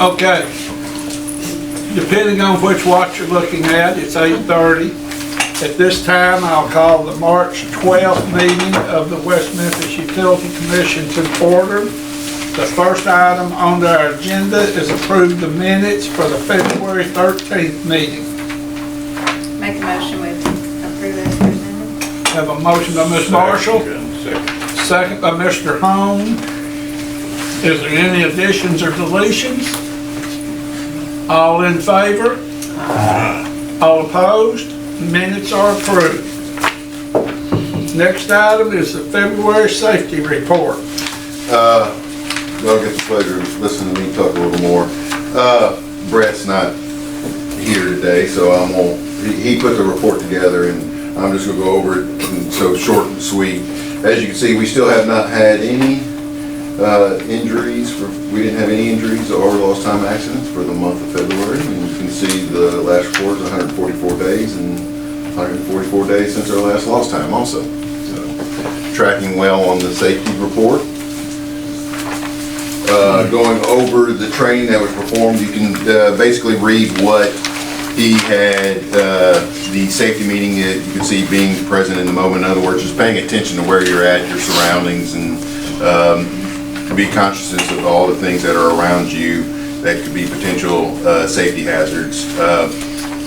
Okay. Depending on which watch you're looking at, it's 8:30. At this time, I'll call the March 12th meeting of the West Memphis Utility Commission to order. The first item on our agenda is approve the minutes for the February 13th meeting. Make a motion with approve as presented. Have a motion by Ms. Marshall, second by Mr. Hone. Is there any additions or deletions? All in favor? All opposed? Minutes are approved. Next item is the February safety report. I'll get the pleasure of listening to me talk a little more. Brett's not here today, so he put the report together and I'm just gonna go over it, and so short and sweet. As you can see, we still have not had any injuries. We didn't have any injuries or lost time accidents for the month of February. And you can see the last report is 144 days and 144 days since our last lost time also. So, tracking well on the safety report. Going over the training that was performed, you can basically read what he had, the safety meeting, you can see being present in the moment. In other words, just paying attention to where you're at, your surroundings, and be conscious of all the things that are around you that could be potential safety hazards.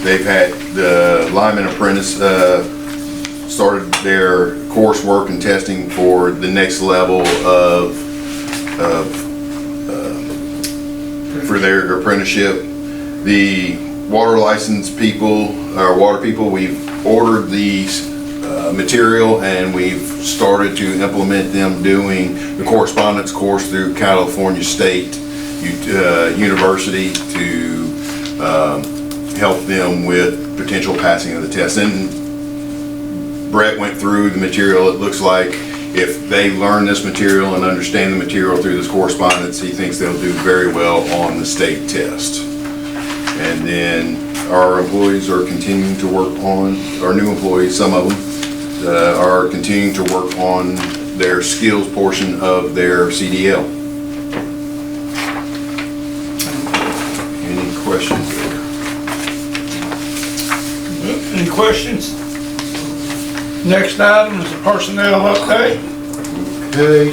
They've had the lineman apprentice started their coursework and testing for the next level for their apprenticeship. The water license people, our water people, we've ordered these material and we've started to implement them doing the correspondence course through California State University to help them with potential passing of the test. And Brett went through the material. It looks like if they learn this material and understand the material through this correspondence, he thinks they'll do very well on the state test. And then our employees are continuing to work on, our new employees, some of them, are continuing to work on their skills portion of their CDL. Any questions there? Any questions? Next item is the personnel update. Okay.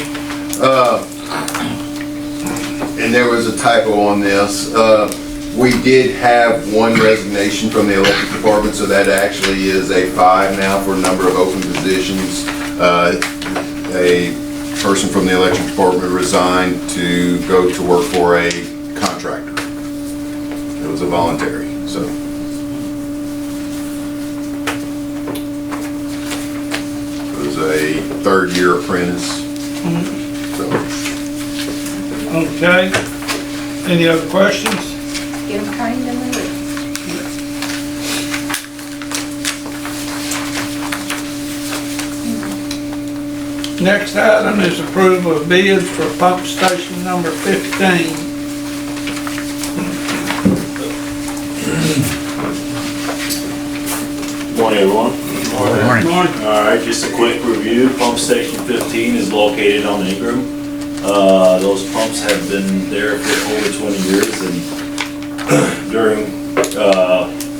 And there was a typo on this. We did have one resignation from the electric department, so that actually is a 5 now for a number of open positions. A person from the electric department resigned to go to work for a contractor. It was a voluntary, so. It was a 3rd-year apprentice. So. Okay. Any other questions? Get them trained and move. Next item is approval of bids for pump station number 15. Morning, everyone. Morning. All right, just a quick review. Pump station 15 is located on Ingram. Those pumps have been there for over 20 years, and during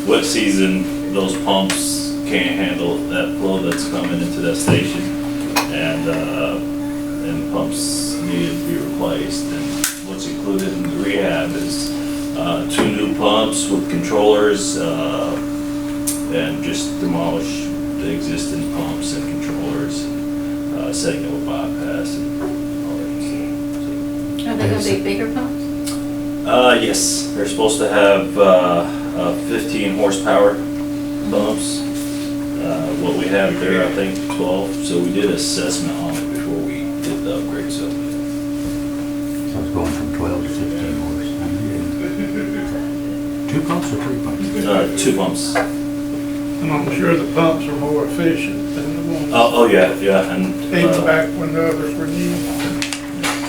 wet season, those pumps can't handle that flow that's coming into that station, and pumps need to be replaced. And what's included in the rehab is 2 new pumps with controllers, and just demolish the existing pumps and controllers, setting up a bypass and all that stuff. Are they gonna be bigger pumps? Yes, they're supposed to have 15 horsepower pumps. What we have there, I think 12, so we did assessment on it before we did the upgrade, so. So it's going from 12 to 15 horse. 2 pumps or 3 pumps? 2 pumps. And I'm sure the pumps are more efficient than the ones Oh yeah, and even back when the others were new.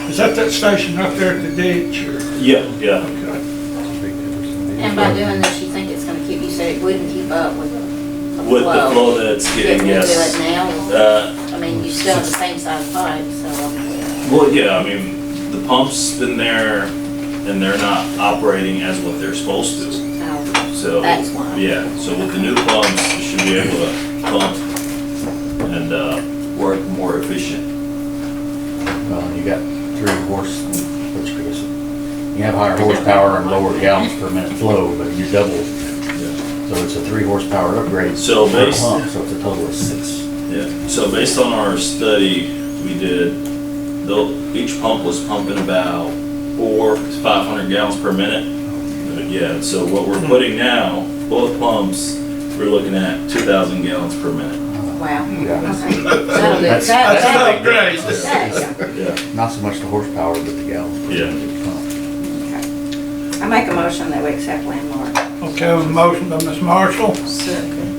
Is that station up there at the ditch or? yeah. Okay. And by doing this, you think it's gonna keep, you said it wouldn't keep up with the With the flow that it's getting, Can yes. you do it now? I mean, you still have the same size pipe, so. Well, yeah, I mean, the pump's been there and they're not operating as what they're supposed to. Oh, So, That's why. yeah, so with the new pumps, you should be able to pump and work more efficient. Well, you got 3 horse, which I guess, you have higher horsepower and lower gallons per minute flow, but you double. So it's a 3 horsepower upgrade. So per based- pump, so it's a total of 6. Yeah, so based on our study we did, each pump was pumping about 400 to 500 gallons per minute. Yeah, so what we're putting now, both pumps, we're looking at 2,000 gallons per minute. Wow. Yeah. Okay. That'll do. That's- That's That- not great. Yeah. Not so much the horsepower, but the gallons per Yeah. minute each pump. I make a motion that we accept landmark. Okay, a motion by Ms. Marshall,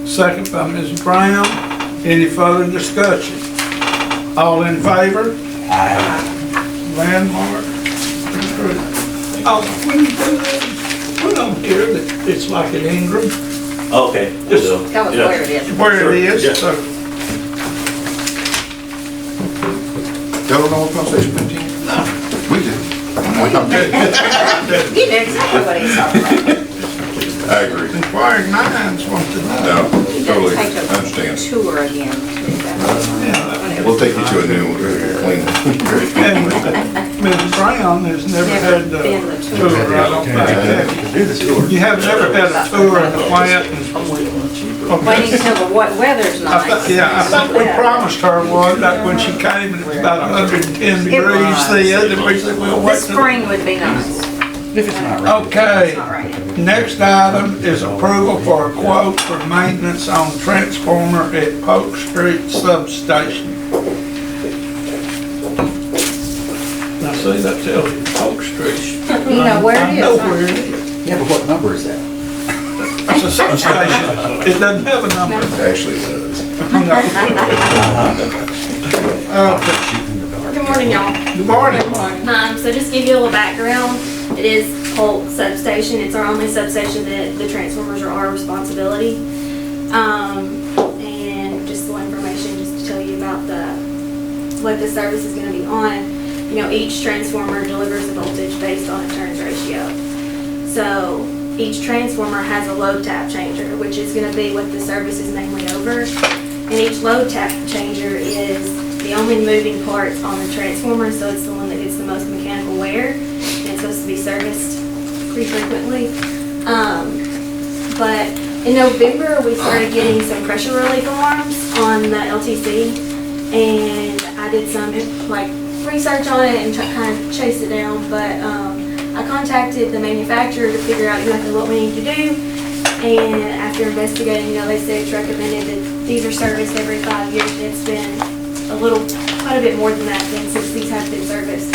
second by Ms. Brown. Any further discussion? All in favor? Landmark. Oh, when you do that, put on here that it's like an Ingram, Okay. Just Tell us Yeah. where it is. where Sure, it is, yeah. so. Y'all don't know what pump station 15? No. We do. We don't. You know exactly what he's talking about. I agree. Inquiring minds want to know. No, You totally, gotta take I understand. a tour again. Yeah, We'll take you to a new one, clean one. and Ms. Brown has never Never had the been the tour, I don't think, have you? To do the tour. You have never had a tour of the plant? Waiting until the weather's nice. Yeah, I think we promised her one back when she came and it was about 110 degrees then, and we said, we'll The wait till. spring would be nice. If it's not raining. Okay, It's not raining. next item is approval for a quote for maintenance on transformer at Polk Street substation. Now see, that tells you Polk Street. You know where I it know is, huh? where it is. Yeah, but what number is that? It's a substation. It doesn't have a number. Actually, it does. Okay, Shooting in the dark. Good morning, y'all. good morning. So just to give you a little background, it is Polk substation. It's our only substation that the transformers are our responsibility. And just a little information just to tell you about what the service is gonna be on. You know, each transformer delivers the voltage based on a turns ratio. So each transformer has a load tap changer, which is gonna be what the service is mainly over. And each load tap changer is the only moving parts on the transformer, so it's the one that gets the most mechanical wear, and it's supposed to be serviced pretty frequently. But in November, we started getting some pressure relief alarms on the LTC, and I did some like research on it and kind of chased it down, but I contacted the manufacturer to figure out exactly what we need to do, and after investigating, they said it's recommended that these are serviced every 5 years. It's been quite a bit more than that since these have been serviced.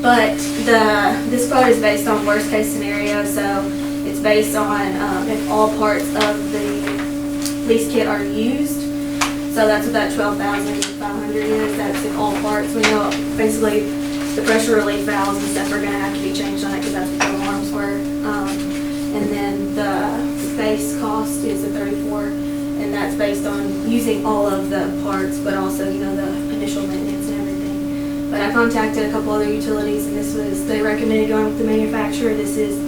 But this quote is based on worst case scenario, so it's based on if all parts of the lease kit are used. So that's what that 12,500 is. That's if all parts. We know basically the pressure relief valves and stuff are going to have to be changed on it because that's what the alarms were. And then the base cost is the 34, and that's based on using all of the parts, but also the initial maintenance and everything. But I contacted a couple other utilities, and they recommended going with the manufacturer. This is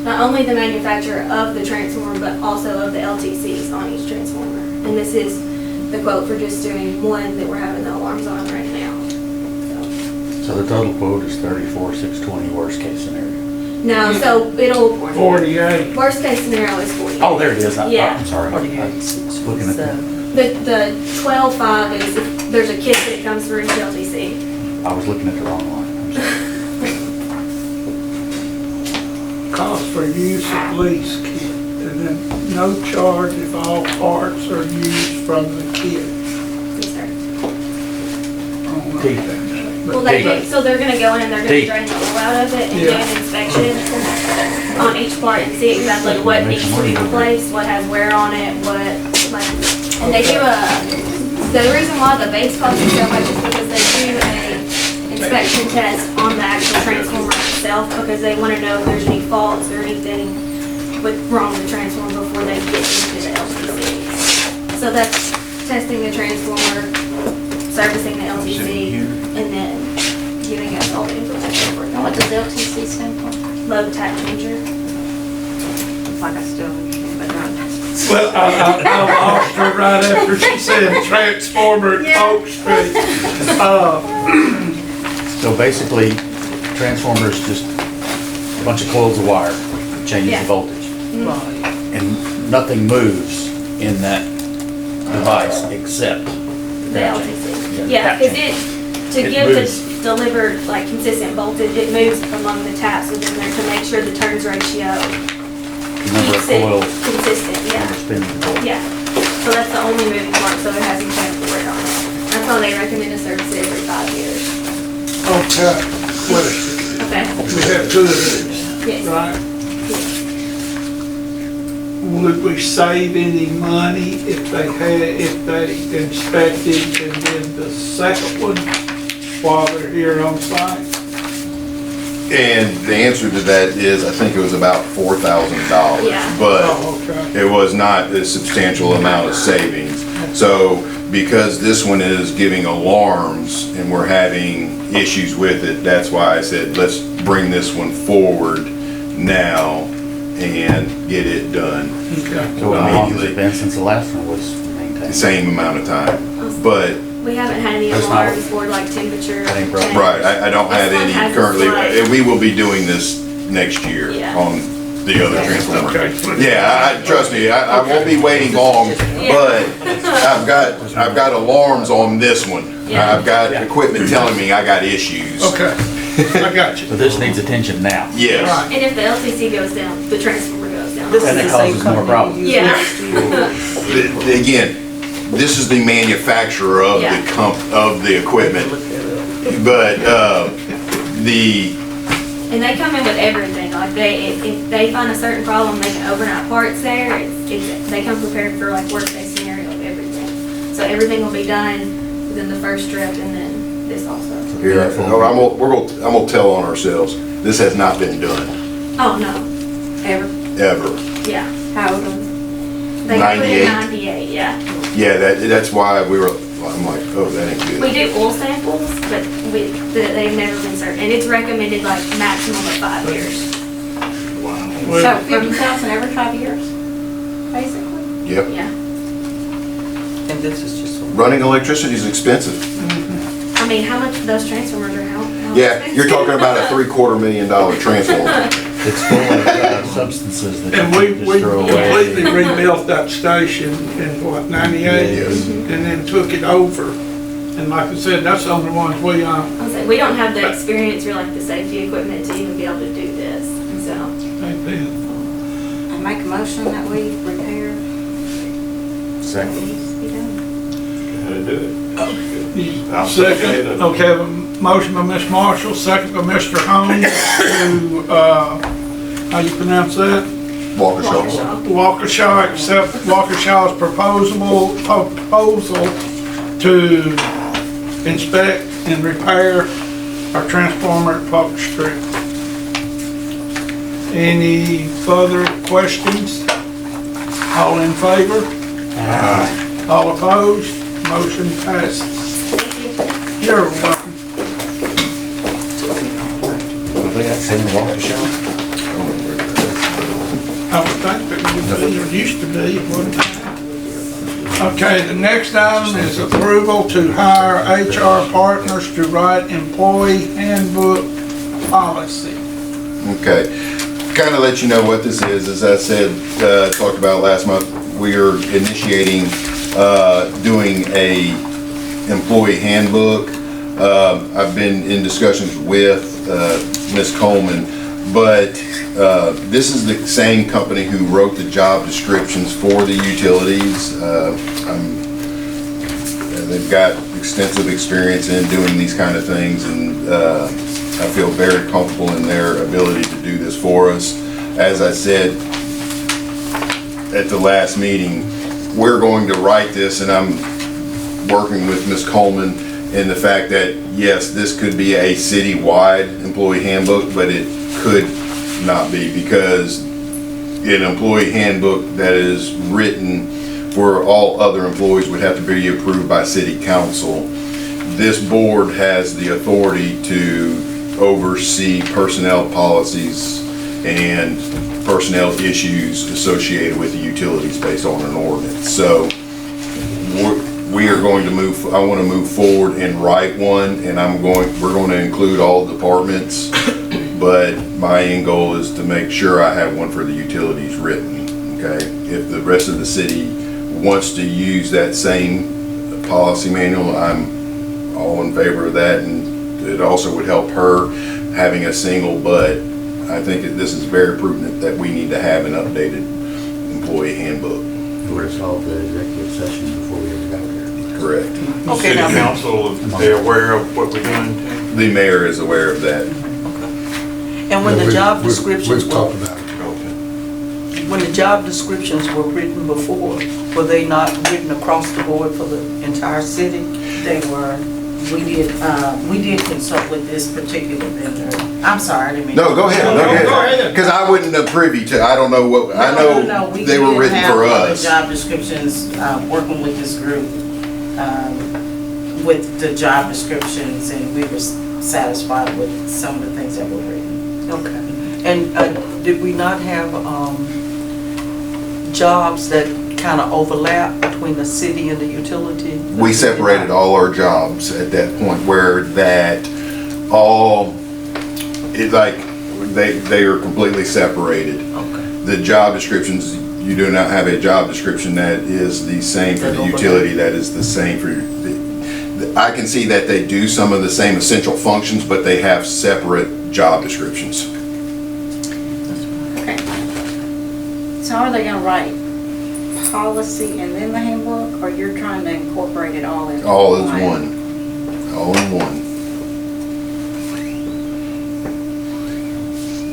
not only the manufacturer of the transformer, but also of the LTCs on each transformer. And this is the quote for just doing one that we're having the alarms on right now. So the total quote is 34,620 worst case scenario. No, so it'll, 48. worst case scenario is 40. Oh, there it is. Yeah. I'm sorry. I was looking at that. The 12.5 is if there's a kit that comes through each LTC. I was looking at the wrong one. I'm sorry. Cost for use of lease kit, and then no charge if all parts are used from the kit. Yes, sir. I don't know what that means, but- Well, they're gonna go in and they're T. gonna drain the oil out of it and do Yeah. an inspection on each part and see exactly what needs to be replaced, what has wear on it, and they do the reason why the base cost is so much is because they do a inspection test on the actual transformer itself, because they wanna know if there's any faults or anything wrong with the transformer before they get into the LTC. So that's testing the transformer, servicing the LTC, and then giving us all the information we're And what going. does LTC stand for? Low tax changer. Like I still understand, but not. Well, I lost her right after she said transformer at Oak Street. So basically, transformer is just a bunch of coils of wire, that changes Yeah. the voltage. And nothing moves in that device except The that LTC. chain. Yeah, that because chain. to It give moves. the delivered like consistent voltage, it moves among the taps within there to make sure the turns ratio The number of keeps it coils, consistent, number yeah. of spinning coils. Yeah, so that's the only moving part, so it hasn't transferred on it. That's why they recommend a service every 5 years. Okay, question. Okay. We have two of these, Yes. right? Yes. Would we save any money if they inspected and did the second one while they're here on site? And the answer to that is, I think it was about $4,000. Yeah. But Oh, okay. it was not a substantial amount of savings. So because this one is giving alarms and we're having issues with it, that's why I said, let's bring this one forward now and get it done. Okay. So how long has Immediately. it been since the last one was maintained? The same amount of time. But, We haven't had any That's not- alarms for like temperature. That ain't broke. change. right, I don't have This one any has a currently. slide. We will be doing this next year Yeah. on the other transformer. Okay. Yeah, trust me, I won't be waiting long, but I've got alarms on this one. Yeah. I've got equipment telling me I got issues. Okay, I got you. So this needs attention now. Yes, Right. And if the LTC goes down, the transformer goes down. This And is it the same causes more company problems. you use Yeah. last year. again, this is the manufacturer of Yeah. of the equipment, but, And they come in with everything, like if they find a certain problem, they can overnight parts there, they come prepared for like worst case scenario of everything. So everything will be done within the first trip and then this also. here, I'm gonna tell on ourselves, this has not been done, Oh, no, Ever. ever. yeah. How old are they? They put 98. in 98, yeah. Yeah, that's why I'm like, oh, that ain't good. We do oil samples, but they've never been certain, and it's recommended like maximum of 5 years. So Well, 50,000 every 5 years, basically? Yep, Yeah. And this is just. running electricity is expensive. I mean, how much those transformers are, how Yeah, expensive? you're talking about a $750,000 transformer. It's full of substances that and you we can just throw away. completely rebuilt that station in what, 98? Yes. And then took it over. And like I said, that's the only ones we own. I was like, we don't have the experience or like the safety equipment to even be able to do this, and so. They did. I make a motion that we repair Second. what needs to be done. Gotta do it. Second, okay, have a motion by Ms. Marshall, second by Mr. Holmes to, how you pronounce that? Walker Shaw. Waukesha, accept Waukesha's proposal to inspect and repair our transformer at Polk Street. Any further questions? All in favor? All opposed? Motion passes. You're welcome. Have they got same water shower? I would think that there used to be at one time. Okay, the next item is approval to hire HR partners to write employee handbook policy. Okay, kind of let you know what this is, as I said, talked about last month, we are initiating, doing a employee handbook. I've been in discussions with Ms. Coleman, but this is the same company who wrote the job descriptions for the utilities. They've got extensive experience in doing these kind of things, and I feel very comfortable in their ability to do this for us. As I said at the last meeting, we're going to write this, and I'm working with Ms. Coleman in the fact that, yes, this could be a city-wide employee handbook, but it could not be, because an employee handbook that is written for all other employees would have to be approved by city council. this board has the authority to oversee personnel policies and personnel issues associated with the utilities based on an ordinance. So we are going to I want to move forward and write one, and we're going to include all departments, but my end goal is to make sure I have one for the utilities written, okay? If the rest of the city wants to use that same policy manual, I'm all in favor of that, and it also would help her having a single, but I think that this is very prudent that we need to have an updated employee handbook. We're solved the executive session before we ever got there. Correct. Okay, City now- council, they're aware of what we're doing? The mayor is aware of that. And when the job descriptions We've talked were, about it. when the job descriptions were written before, were they not written across the board for the entire city? They were, we did consult with this particular vendor. I'm sorry, I didn't mean. No, go ahead, No, go go ahead. ahead. Because I wouldn't have privy to, I don't know what, I No, know we they were did written have for all the us. job descriptions, working with this group, with the job descriptions, and we were satisfied with some of the things that were written. Okay. And did we not have jobs that kind of overlap between the city and the utility? We separated all our jobs at that point where that all, it's like, they are completely separated. Okay. The job descriptions, you do not have a job description that is the same for the utility, that is the same for, I can see that they do some of the same essential functions, but they have separate job descriptions. Okay. So are they gonna write policy and then the handbook, or you're trying to incorporate it all in? All is one. All in one.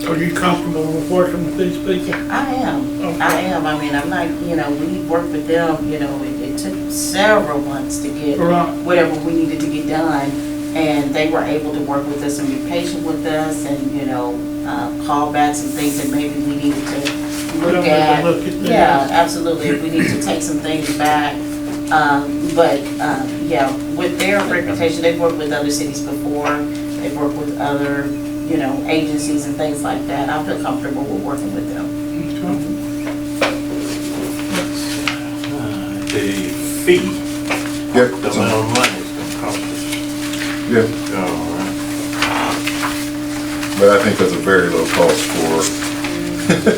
Are you comfortable with working with these people? I am, Okay. I am. I mean, I'm not, we worked with them, it took several months to get Right. whatever we needed to get done. And they were able to work with us and be patient with us and, callbacks and things that maybe we needed to look Look at. at this. Yeah, absolutely. If we need to take some things back. Yeah, with their reputation, they've worked with other cities before. They've worked with other, agencies and things like that. I feel comfortable with working with them. The fee, Yep. the amount of money it's gonna cost us. Yeah, All right. but I think that's a very low cost Yeah.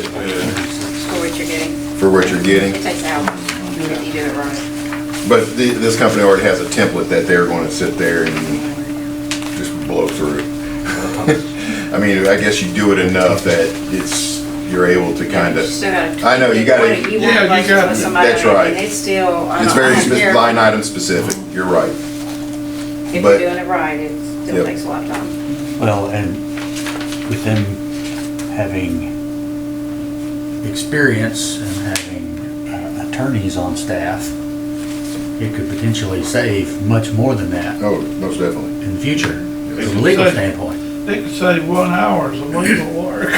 For what you're getting. for what you're getting. It takes hours if you do it right. But this company already has a template that they're going to sit there and just blow through. I mean, I guess you do it enough that you're able to kind of, Still gotta. I know, you gotta- What you Yeah, you want gotta- with somebody, that's right. And it's still. it's very very line item specific, you're right. If but- you're doing it right, it still Yep. takes a lot of time. Well, and with them having experience and having attorneys on staff, it could potentially save much more than that Oh, most definitely. in the future, from a legal standpoint. They could save 1 hour's of legal work.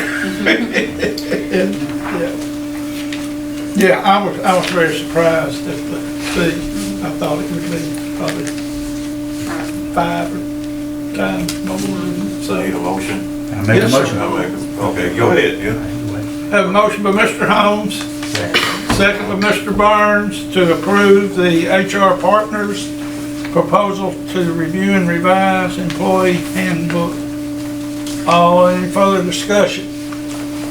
And, yeah, I was very surprised at the fee. I thought it would be probably 5 times more than So need a so. motion? I make a Yes, sir. motion. Okay, go ahead, yeah. Have a motion by Mr. Holmes, second by Mr. Burns to approve the HR Partners proposal to review and revise employee handbook. Any further discussion?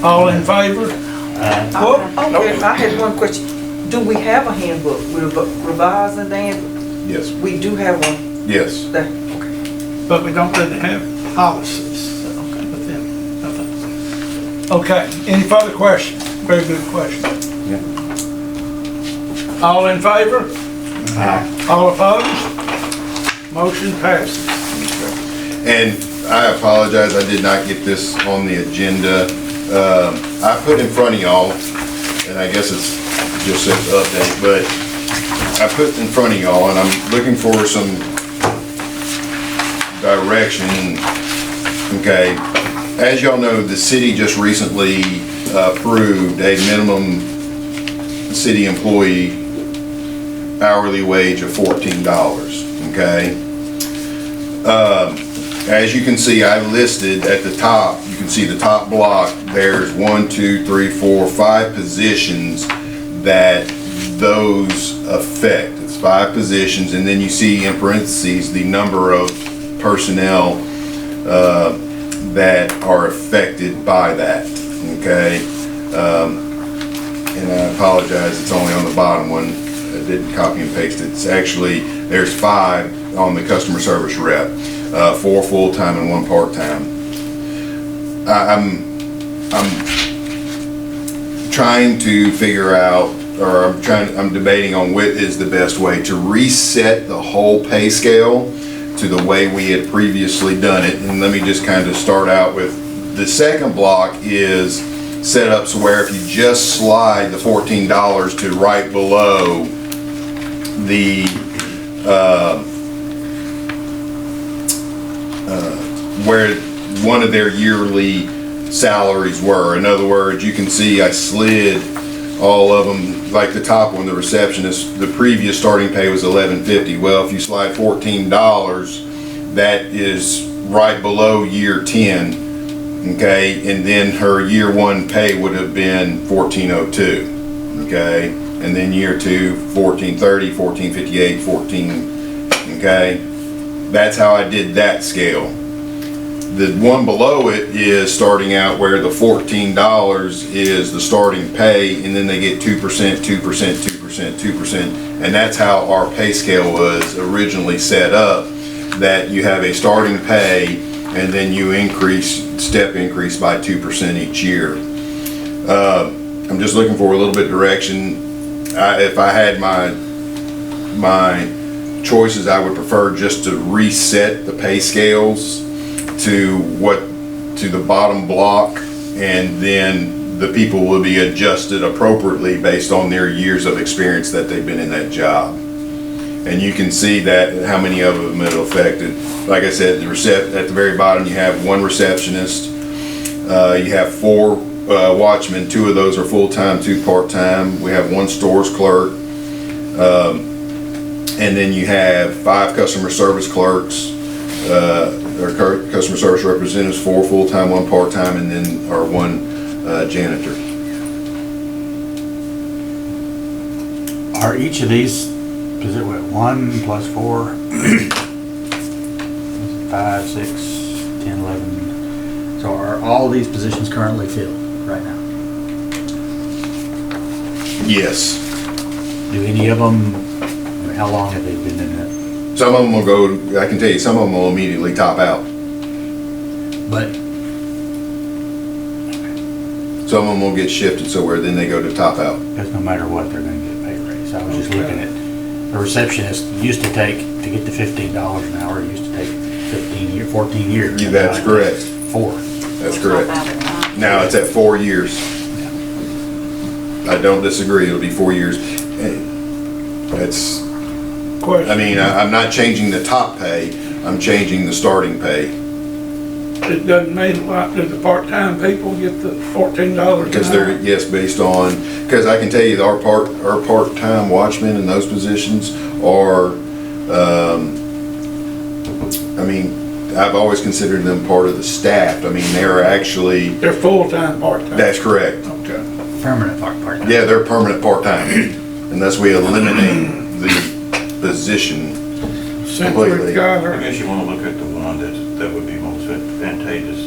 All in favor? Well, okay, I had one question. Do we have a handbook revised and then Yes, we do have one yes. that, okay. But we don't really have policies with them. Okay, any further questions? Very good question. All in favor? All opposed? Motion passes. And I apologize, I did not get this on the agenda. I put in front of y'all, and I guess it's just says update, but I put in front of y'all, and I'm looking for some direction. Okay, as y'all know, the city just recently approved a minimum city employee hourly wage of $14, okay? As you can see, I listed at the top, you can see the top block, there's 1, 2, 3, 4, 5 positions that those affect. It's 5 positions, and then you see in parentheses the number of personnel that are affected by that, okay? And I apologize, it's only on the bottom one. I didn't copy and paste it. It's actually, there's 5 on the customer service rep, 4 full-time and 1 part-time. I'm trying to figure out, or I'm debating on what is the best way to reset the whole pay scale to the way we had previously done it. And let me just kind of start out with the second block is set up so where if you just slide the $14 to right below the where one of their yearly salaries were. In other words, you can see I slid all of them, like the top one, the receptionist, the previous starting pay was $11.50. Well, if you slide $14, that is right below year 10, okay? And then her year 1 pay would have been $14.02, okay? And then year 2, $14.30, $14.58, $14, okay? That's how I did that scale. The one below it is starting out where the $14 is the starting pay, and then they get 2%, 2%, 2%, 2%, and that's how our pay scale was originally set up, that you have a starting pay and then you step increase by 2% each year. I'm just looking for a little bit of direction. If I had my choices, I would prefer just to reset the pay scales to the bottom block, and then the people will be adjusted appropriately based on their years of experience that they've been in that job. And you can see that how many of them it affected. Like I said, at the very bottom you have 1 receptionist, you have 4 watchmen, 2 of those are full-time, 2 part-time. We have 1 stores clerk, and then you have 5 customer service clerks, or customer service representatives, 4 full-time, 1 part-time, and then our 1 janitor. Are each of these, is it what, 1 plus 4? 5, 6, 10, 11. So are all these positions currently filled right now? Yes. Do any of them, I mean, how long have they been in that? Some of them will go, I can tell you, some of them will immediately top out. But Some of them will get shifted somewhere, then they go to top out. because no matter what, they're gonna get a pay raise. I was just looking at, a receptionist used to take, to get to $15 an hour, used to take 14 years. Yeah, that's Now it correct. takes 4. That's correct. Now it's at 4 years. I don't disagree, it'll be 4 years. That's, I mean, I'm not changing the top pay, I'm changing the starting pay. It doesn't mean a lot to the part-time people get the $14 Because an hour. they're, yes, based on, because I can tell you that our part-time watchmen in those positions are, I mean, I've always considered them part of the staff. I mean, they're actually, They're full-time, part-time. that's correct. Okay. Permanent part-time. Yeah, they're permanent part-time, unless we eliminate the position Since we've completely. got I her, guess you want to look at the one that would be most advantageous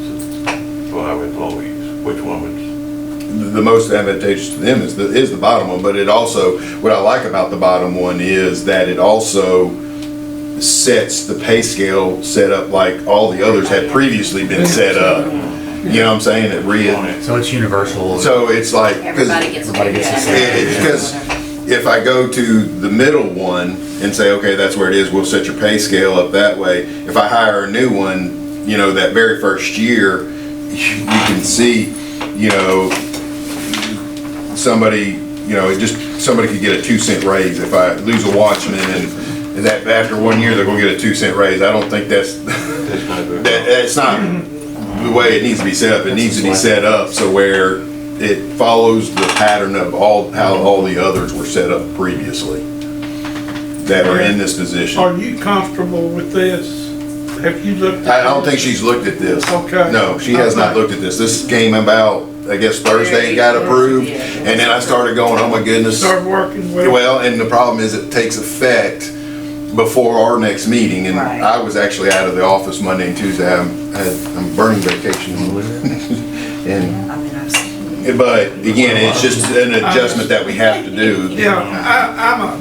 to our employees. Which one would? The most advantageous to them is the bottom one, but it also, what I like about the bottom one is that it also sets the pay scale set up like all the others had previously been set up. You know what I'm saying? So it's universal. So it's like, 'cause Everybody gets a Everybody gets the pay. same. because if I go to the middle one and say, okay, that's where it is, we'll set your pay scale up that way. If I hire a new one, you know, that very first year, you can see, you know, somebody, you know, somebody could get a 2-cent raise. If I lose a watchman and that after 1 year, they're gonna get a 2-cent raise. I don't think that's not good. that's not the way it needs to be set up. It needs to be set up so where it follows the pattern of how all the others were set up previously that are in this position. are you comfortable with this? have you looked? I don't think she's looked at this. Okay. No, she has not looked at this. This came about, I guess Thursday it got approved, and then I started going, oh my goodness. Start working with. Well, and the problem is it takes effect before our next meeting, and Right. I was actually out of the office Monday and Tuesday. I'm burning vacation. And, I mean, I've seen it. but again, it's just an adjustment that we have to do. Yeah, I'm a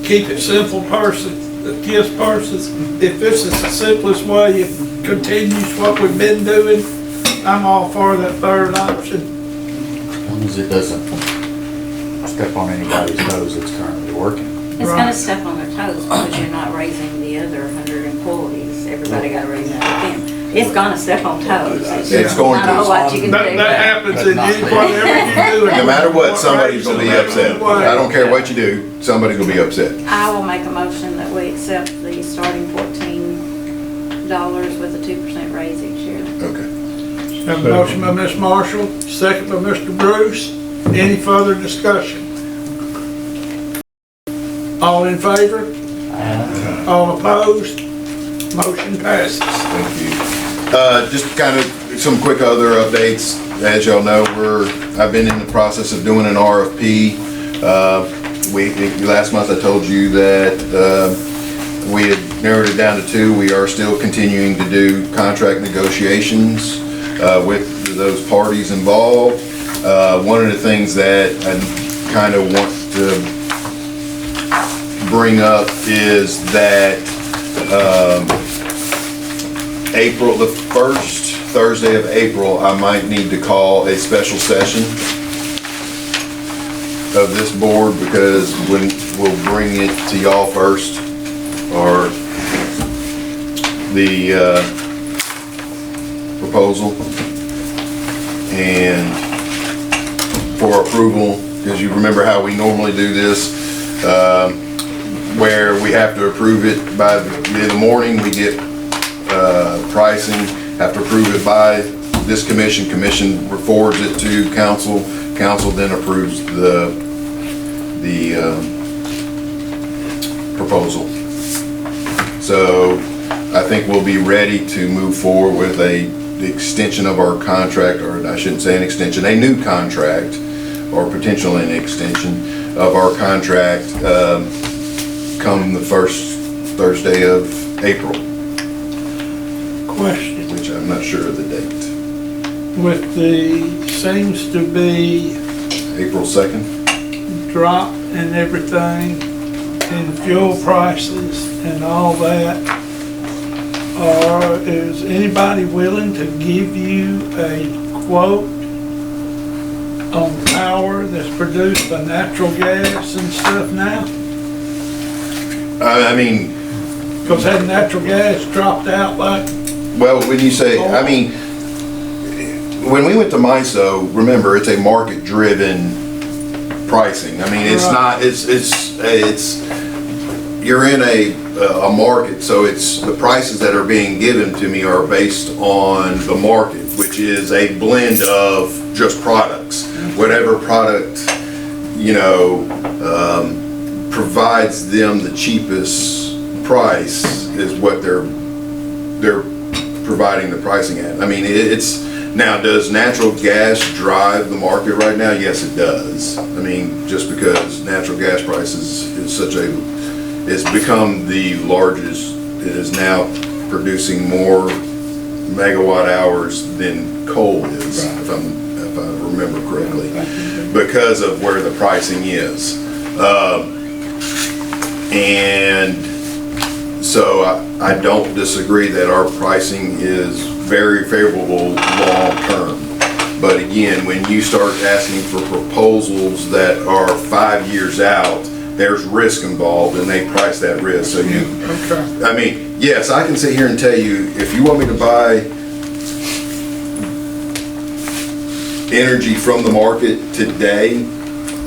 keep it simple person, a KISS person. If this is the simplest way, it continues what we've been doing, I'm all for that third option. As long as it doesn't step on anybody's toes that's currently working. It's Right. gonna step on their toes because you're not raising the other 100 employees. Everybody gotta raise that again. It's gonna step on toes. It's going Not a whole to. lot you can do. That happens in But not any, whatever you do. No matter what, somebody's gonna be upset. I don't care what you do, somebody's gonna be upset. I will make a motion that we accept the starting $14 with a 2% raise each year. Okay. Have a motion by Ms. Marshall, second by Mr. Bruce. Any further discussion? All in favor? All opposed? Motion passes. Thank you. Just kind of some quick other updates. As y'all know, I've been in the process of doing an RFP. Last month I told you that we had narrowed it down to 2. We are still continuing to do contract negotiations with those parties involved. One of the things that I kind of want to bring up is that April, the first Thursday of April, I might need to call a special session of this board because we'll bring it to y'all first, or the proposal, and for approval, because you remember how we normally do this, where we have to approve it by in the morning, we get pricing, have to approve it by this commission forwards it to council then approves the proposal. So I think we'll be ready to move forward with the extension of our contract, or I shouldn't say an extension, a new contract, or potentially an extension of our contract come the first Thursday of April, Question. which I'm not sure of the date. With the, seems to be April 2nd? drop in everything, in fuel prices and all that, is anybody willing to give you a quote on power that's produced by natural gas and stuff now? I mean, Because had natural gas dropped out like, well, when you say, I mean, when we went to MISO, remember, it's a market-driven pricing. I mean, it's Right. not, it's, you're in a market, so it's, the prices that are being given to me are based on the market, which is a blend of just products. Whatever product, provides them the cheapest price is what they're providing the pricing at. I mean, now, does natural gas drive the market right now? Yes, it does. I mean, just because natural gas prices it's become the largest, it is now producing more megawatt hours than coal is, if I remember correctly, because of where the pricing is. And so I don't disagree that our pricing is very favorable long-term. But again, when you start asking for proposals that are 5 years out, there's risk involved and they price that risk. So I mean, yes, I can sit here and tell you, if you want me to buy energy from the market today,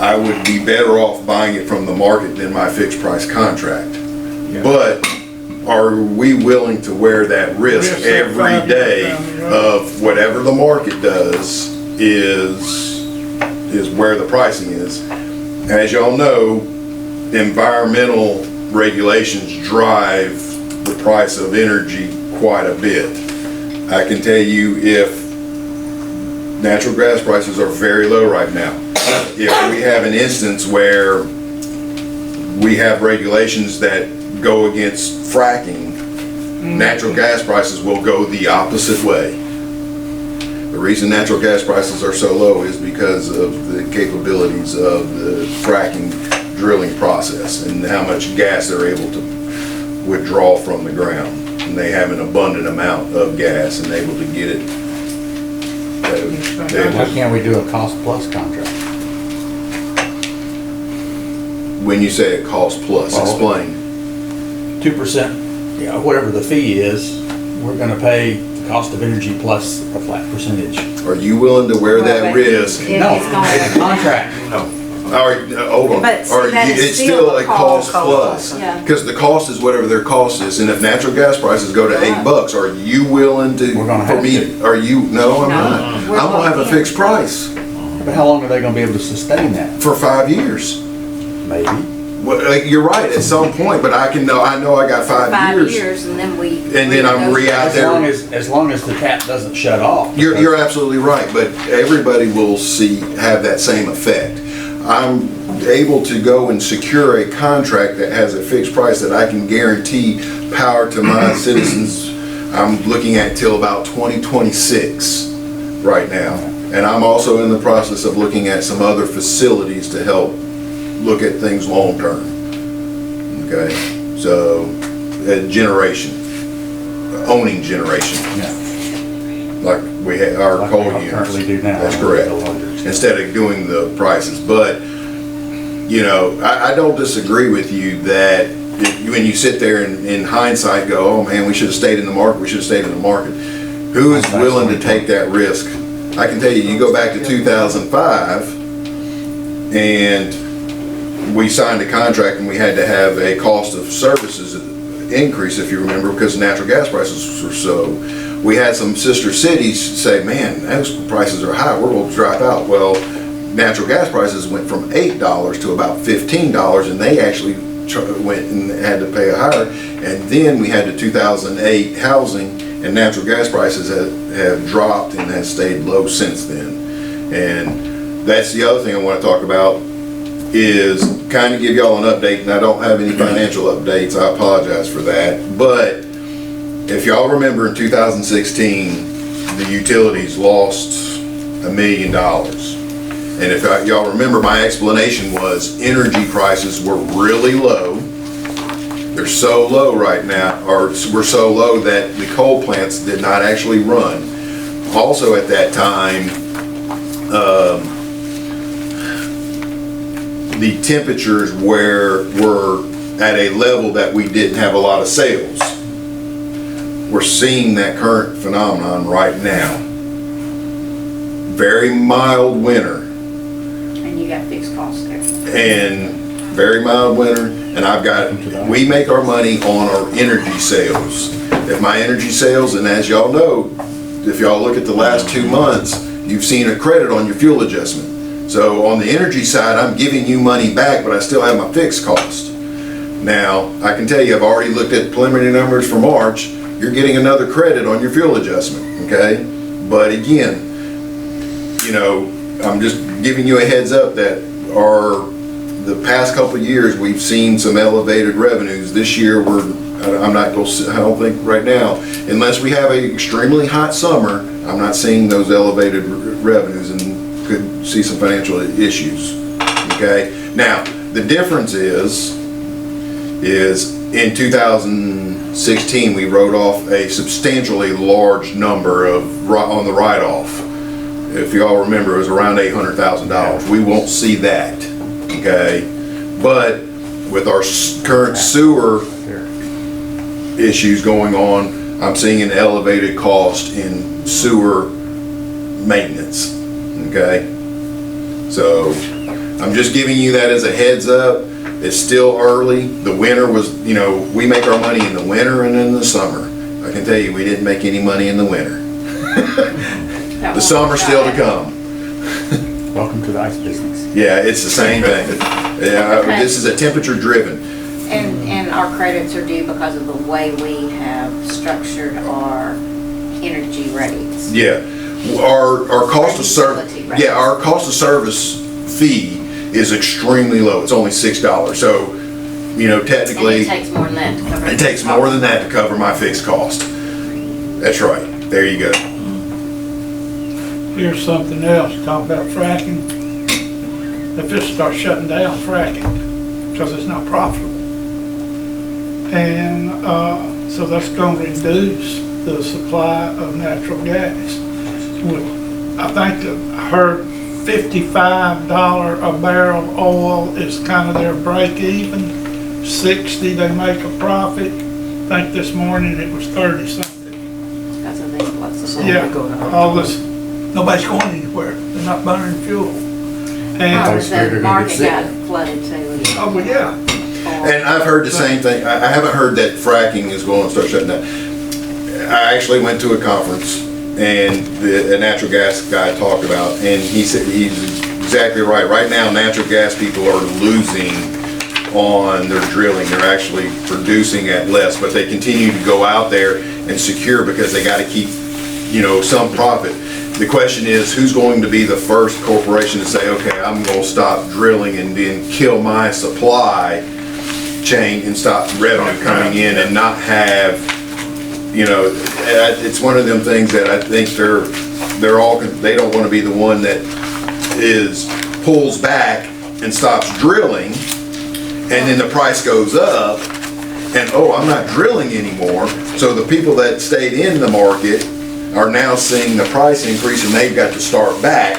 I would be better off buying it from the market than my fixed price contract. But are we willing to wear that risk every day of whatever the market does is where the pricing is? As y'all know, environmental regulations drive the price of energy quite a bit. I can tell you if natural gas prices are very low right now. If we have an instance where we have regulations that go against fracking, natural gas prices will go the opposite way. The reason natural gas prices are so low is because of the capabilities of the fracking drilling process and how much gas they're able to withdraw from the ground. And they have an abundant amount of gas and able to get it. Why can't we do a cost plus contract? When you say a cost plus, Well, explain. 2%, whatever the fee is, we're gonna pay the cost of energy plus a flat percentage. Are you willing to wear that risk? If No, it's gonna- it's a contract. No. Or, hold on, But see, or that is it's still still a a cost cost plus. Yeah. Because the cost is whatever their cost is, and if natural gas prices go to $8, are you willing to? We're gonna for have me? to. Are you, no, I'm No, not. we're I'm gonna have a locked in. fixed price But how long are they gonna be able to sustain that? for 5 years. Maybe. Well, you're right, at some point, but I know I got 5 5 years. years and then we. And then I'm out there. As long as the tap doesn't shut off. You're absolutely right, but everybody will have that same effect. I'm able to go and secure a contract that has a fixed price that I can guarantee power to my citizens. I'm looking at till about 2026 right now. And I'm also in the process of looking at some other facilities to help look at things long-term. Okay, so generation, owning generation. Yeah. Like we have our Like coal we units. currently do now. That's correct. Instead of doing the prices, but, you know, I don't disagree with you that when you sit there and in hindsight go, oh man, we should have stayed in the market, we should have stayed in the market. Who is willing to take that risk? I can tell you, you go back to 2005 and we signed a contract and we had to have a cost of services increase, if you remember, because natural gas prices were so. We had some sister cities say, man, those prices are high, we're going to drop out. Well, natural gas prices went from $8 to about $15, and they actually went and had to pay a higher. And then we had the 2008 housing, and natural gas prices have dropped and have stayed low since then. And that's the other thing I want to talk about, is kind of give y'all an update, and I don't have any financial updates, I apologize for that. But if y'all remember in 2016, the utilities lost $1 million. And if y'all remember, my explanation was energy prices were really low. They're so low right now, or were so low that the coal plants did not actually run. Also at that time, the temperatures were at a level that we didn't have a lot of sales. We're seeing that current phenomenon right now. Very mild winter. And you got fixed costs there. And very mild winter, and we make our money on our energy sales. If my energy sales, and as y'all know, if y'all look at the last 2 months, you've seen a credit on your fuel adjustment. So on the energy side, I'm giving you money back, but I still have my fixed cost. Now, I can tell you, I've already looked at preliminary numbers for March. You're getting another credit on your fuel adjustment, okay? But again, you know, I'm just giving you a heads up that the past couple of years, we've seen some elevated revenues. This year, I don't think right now, unless we have an extremely hot summer, I'm not seeing those elevated revenues and could see some financial issues, okay? Now, the difference is in 2016, we wrote off a substantially large number on the write-off. If y'all remember, it was around $800,000. We won't see that, okay? But with our current sewer issues going on, I'm seeing an elevated cost in sewer maintenance, okay? So I'm just giving you that as a heads up. It's still early. The winter was, you know, we make our money in the winter and in the summer. I can tell you, we didn't make any money in the winter. The summer's still to come. Welcome to the ice business. Yeah, it's the same thing. Yeah, Okay. this is a temperature driven. And And our credits are due because of the way we have structured our energy rates. Yeah, our cost of service, Utility rates. yeah, our cost of service fee is extremely low. It's only $6. So, you know, And technically, it takes more than that to cover. it takes more than that to cover my fixed cost. That's right. There you go. Here's something else, talk about fracking. If it starts shutting down fracking, because it's not profitable. And, so that's gonna reduce the supply of natural gas. I think I heard $55 a barrel of oil is kind of their break even. 60 they make a profit. I think this morning it was 30 something. Because of the influx of Yeah, go to- all this, nobody's going anywhere. They're not burning fuel. And, Price figure The gonna market get got sick. flooded too. oh, well, yeah. And I've heard the same thing. I haven't heard that fracking is going to start shutting down. I actually went to a conference and a natural gas guy talked about, and he said he's exactly right. Right now, natural gas people are losing on their drilling. They're actually producing at less, but they continue to go out there and secure because they got to keep, you know, some profit. The question is, who's going to be the first corporation to say, okay, I'm going to stop drilling and then kill my supply chain and stop revenue coming in and not have, you know, it's one of them things that I think they don't want to be the one that pulls back and stops drilling, and then the price goes up, and oh, I'm not drilling anymore. So the people that stayed in the market are now seeing the price increase, and they've got to start back,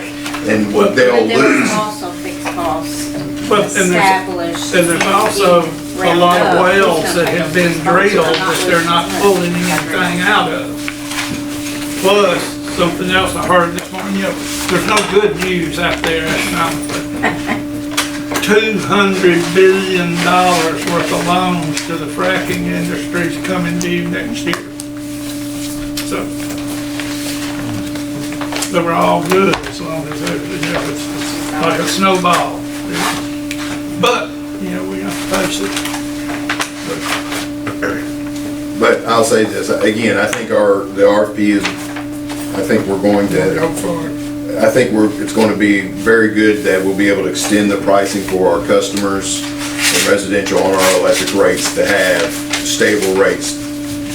and Well, they'll But there was lose. also fixed costs But, established. and there's also a lot of wells that have been drilled that they're not pulling anything out of. Plus, something else I heard this morning, you know, there's no good news out there economically. $200 billion worth of loans to the fracking industry is coming due next year. So, they were all good as long as it's like a snowball. But, you know, we have to face it. But I'll say this, again, I think the RFP is, I think we're going Go to, for it. I think it's going to be very good that we'll be able to extend the pricing for our customers and residential on our electric rates to have stable rates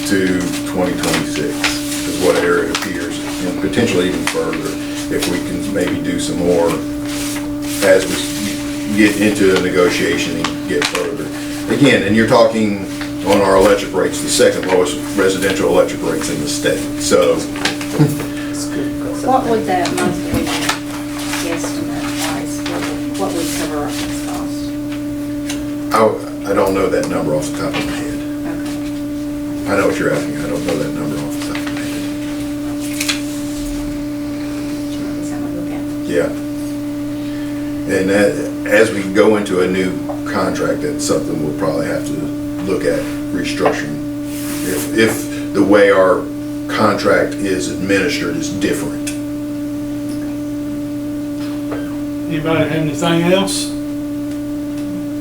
to 2026, is what it appears, and potentially even further, if we can maybe do some more as we get into the negotiation and get further. Again, and you're talking on our electric rates, the second lowest residential electric rates in the state. So, What would that monthly guesstimate price, what would cover our fixed costs? I don't know that number off the top of my head. Okay. I know what you're asking, I don't know that number off the top of my head. Maybe someone look at it. Yeah. And that, as we go into a new contract, that's something we'll probably have to look at restructuring. If the way our contract is administered is different. Anybody have anything else?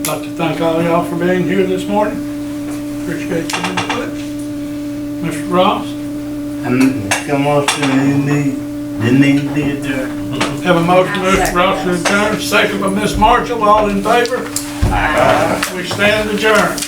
Like to thank all y'all for being here this morning. Appreciate your input. Mr. Ross, Come on, the need there. have a motion, Mr. Ross, to adjourn, second by Ms. Marshall, all in favor? We stand adjourned.